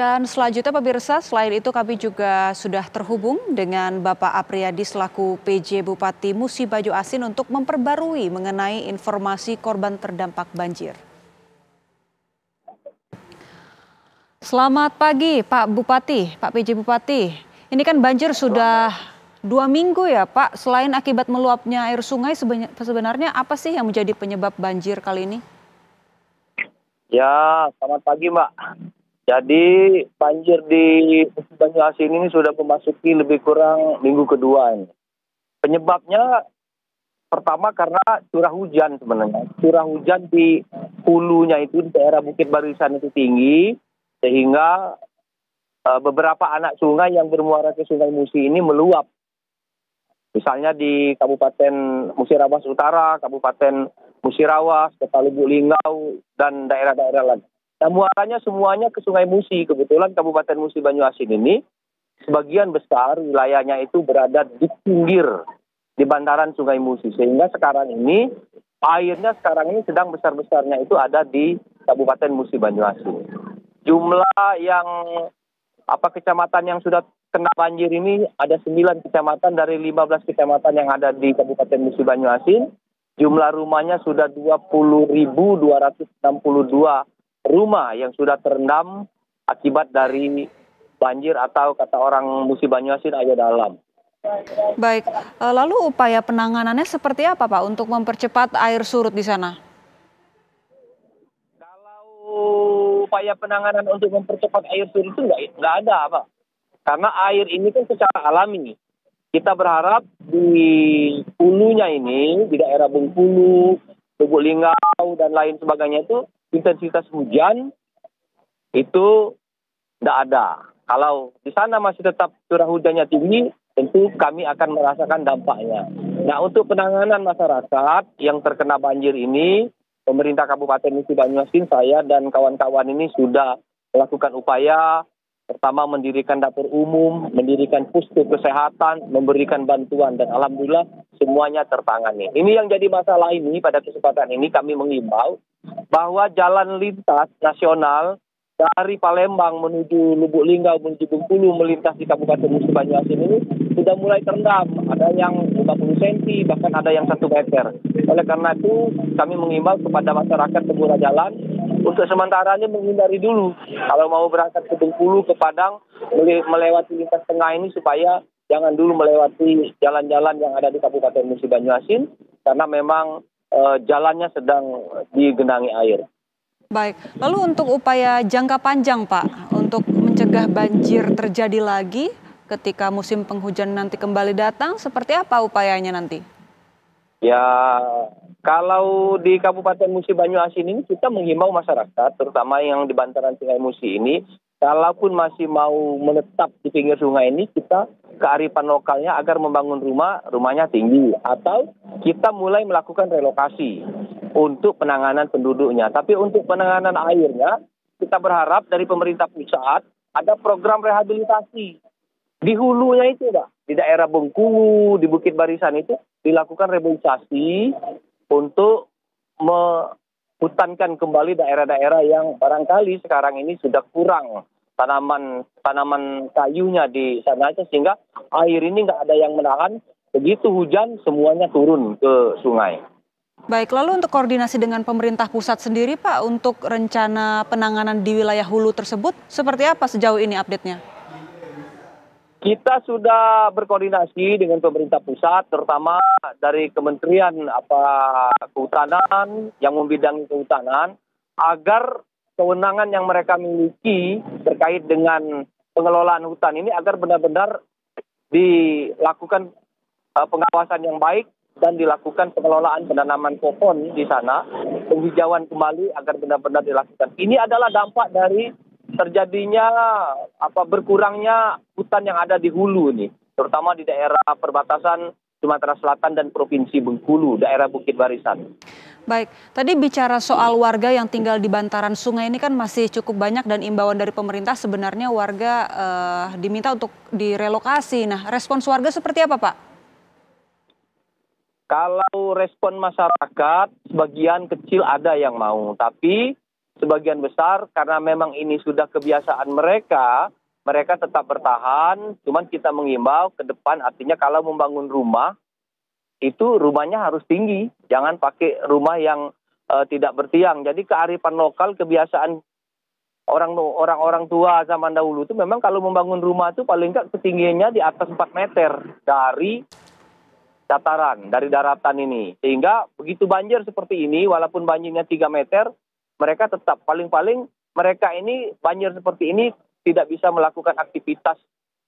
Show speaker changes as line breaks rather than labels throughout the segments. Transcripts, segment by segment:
Dan selanjutnya pemirsa, selain itu kami juga sudah terhubung dengan Bapak Apriyadi selaku PJ Bupati Musi Banyu Asin untuk memperbarui mengenai informasi korban terdampak banjir. Selamat pagi Pak Bupati, Pak PJ Bupati. Ini kan banjir sudah 2 minggu ya Pak. Selain akibat meluapnya air sungai, sebenarnya apa sih yang menjadi penyebab banjir kali ini?
Ya, selamat pagi Mbak. Jadi banjir di Musi Banyu Asin ini sudah memasuki lebih kurang minggu kedua ini. Penyebabnya pertama karena curah hujan sebenarnya. Curah hujan di hulunya itu di daerah Bukit Barisan itu tinggi, sehingga beberapa anak sungai yang bermuara ke Sungai Musi ini meluap. Misalnya di Kabupaten Musirawas Utara, Kabupaten Musirawas, Kota Lubuk Linggau, dan daerah-daerah lain. Nah, muaranya semuanya ke Sungai Musi. Kebetulan Kabupaten Musi Banyu Asin ini sebagian besar wilayahnya itu berada di pinggir, di bantaran Sungai Musi. Sehingga sekarang ini airnya sedang besar-besarnya itu ada di Kabupaten Musi Banyu Asin. Jumlah yang kecamatan yang sudah kena banjir ini ada 9 kecamatan dari 15 kecamatan yang ada di Kabupaten Musi Banyu Asin. Jumlah rumahnya sudah 20.262 rumah yang sudah terendam akibat dari banjir atau kata orang Musi Banyu Asin air dalam.
Baik, lalu upaya penanganannya seperti apa Pak untuk mempercepat air surut di sana?
Kalau upaya penanganan untuk mempercepat air surut itu nggak ada Pak. Karena air ini kan secara alami. Kita berharap di hulunya ini, di daerah Bengkulu, Lubuk Linggau, dan lain sebagainya itu, intensitas hujan itu tidak ada. Kalau di sana masih tetap curah hujannya tinggi, tentu kami akan merasakan dampaknya. Nah, untuk penanganan masyarakat yang terkena banjir ini, pemerintah Kabupaten Musi Banyu Asin, saya dan kawan-kawan ini sudah melakukan upaya. Pertama, mendirikan dapur umum, mendirikan puskes kesehatan, memberikan bantuan, dan alhamdulillah semuanya tertangani. Ini yang jadi masalah ini. Pada kesempatan ini kami mengimbau bahwa jalan lintas nasional dari Palembang menuju Lubuk Linggau, menuju Bengkulu, melintas di Kabupaten Musi Banyu Asin ini sudah mulai terendam. Ada yang 50 cm, bahkan ada yang 1 meter. Oleh karena itu, kami mengimbau kepada masyarakat pengguna jalan untuk sementaranya menghindari dulu. Kalau mau berangkat ke Bengkulu, ke Padang, melewati lintas tengah ini supaya jangan dulu melewati jalan-jalan yang ada di Kabupaten Musi Banyu Asin, karena memang jalannya sedang digenangi air.
Baik, lalu untuk upaya jangka panjang Pak, untuk mencegah banjir terjadi lagi ketika musim penghujan nanti kembali datang, seperti apa upayanya nanti?
Ya, kalau di Kabupaten Musi Banyu Asin ini kita menghimbau masyarakat, terutama yang di bantaran Sungai Musi ini, kalaupun masih mau menetap di pinggir sungai ini, kita kearifan lokalnya agar membangun rumahnya tinggi. Atau kita mulai melakukan relokasi untuk penanganan penduduknya. Tapi untuk penanganan airnya, kita berharap dari pemerintah pusat ada program rehabilitasi. Di hulunya itu, Pak, di daerah Bengkulu, di Bukit Barisan itu dilakukan rehabilitasi untuk menghutankan kembali daerah-daerah yang barangkali sekarang ini sudah kurang tanaman kayunya di sana, sehingga air ini nggak ada yang menahan. Begitu hujan, semuanya turun ke sungai.
Baik, lalu untuk koordinasi dengan pemerintah pusat sendiri Pak, untuk rencana penanganan di wilayah hulu tersebut, seperti apa sejauh ini update-nya?
Kita sudah berkoordinasi dengan pemerintah pusat, terutama dari Kementerian Kehutanan yang membidangi kehutanan, agar kewenangan yang mereka miliki terkait dengan pengelolaan hutan ini agar benar-benar dilakukan pengawasan yang baik dan dilakukan pengelolaan penanaman pohon di sana, penghijauan kembali agar benar-benar dilakukan. Ini adalah dampak dari terjadinya berkurangnya hutan yang ada di hulu ini, terutama di daerah perbatasan Sumatera Selatan dan Provinsi Bengkulu, daerah Bukit Barisan.
Baik, tadi bicara soal warga yang tinggal di bantaran sungai ini kan masih cukup banyak, dan imbauan dari pemerintah sebenarnya warga diminta untuk direlokasi. Nah, respons warga seperti apa Pak?
Kalau respon masyarakat, sebagian kecil ada yang mau, tapi sebagian besar karena memang ini sudah kebiasaan mereka, mereka tetap bertahan. Cuman kita mengimbau ke depan, artinya kalau membangun rumah, itu rumahnya harus tinggi. Jangan pakai rumah yang tidak bertiang. Jadi kearifan lokal, kebiasaan orang-orang tua zaman dahulu itu memang kalau membangun rumah itu paling nggak ketinggiannya di atas 4 meter dari dataran, dari daratan ini. Sehingga begitu banjir seperti ini, walaupun banjirnya 3 meter, mereka tetap paling-paling mereka ini banjir seperti ini tidak bisa melakukan aktivitas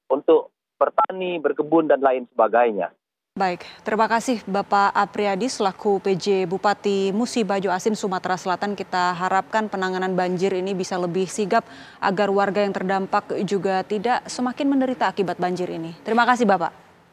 untuk bertani, berkebun, dan lain sebagainya.
Baik, terima kasih Bapak Apriyadi selaku PJ Bupati Musi Bajo Asin, Sumatera Selatan. Kita harapkan penanganan banjir ini bisa lebih sigap agar warga yang terdampak juga tidak semakin menderita akibat banjir ini. Terima kasih Bapak.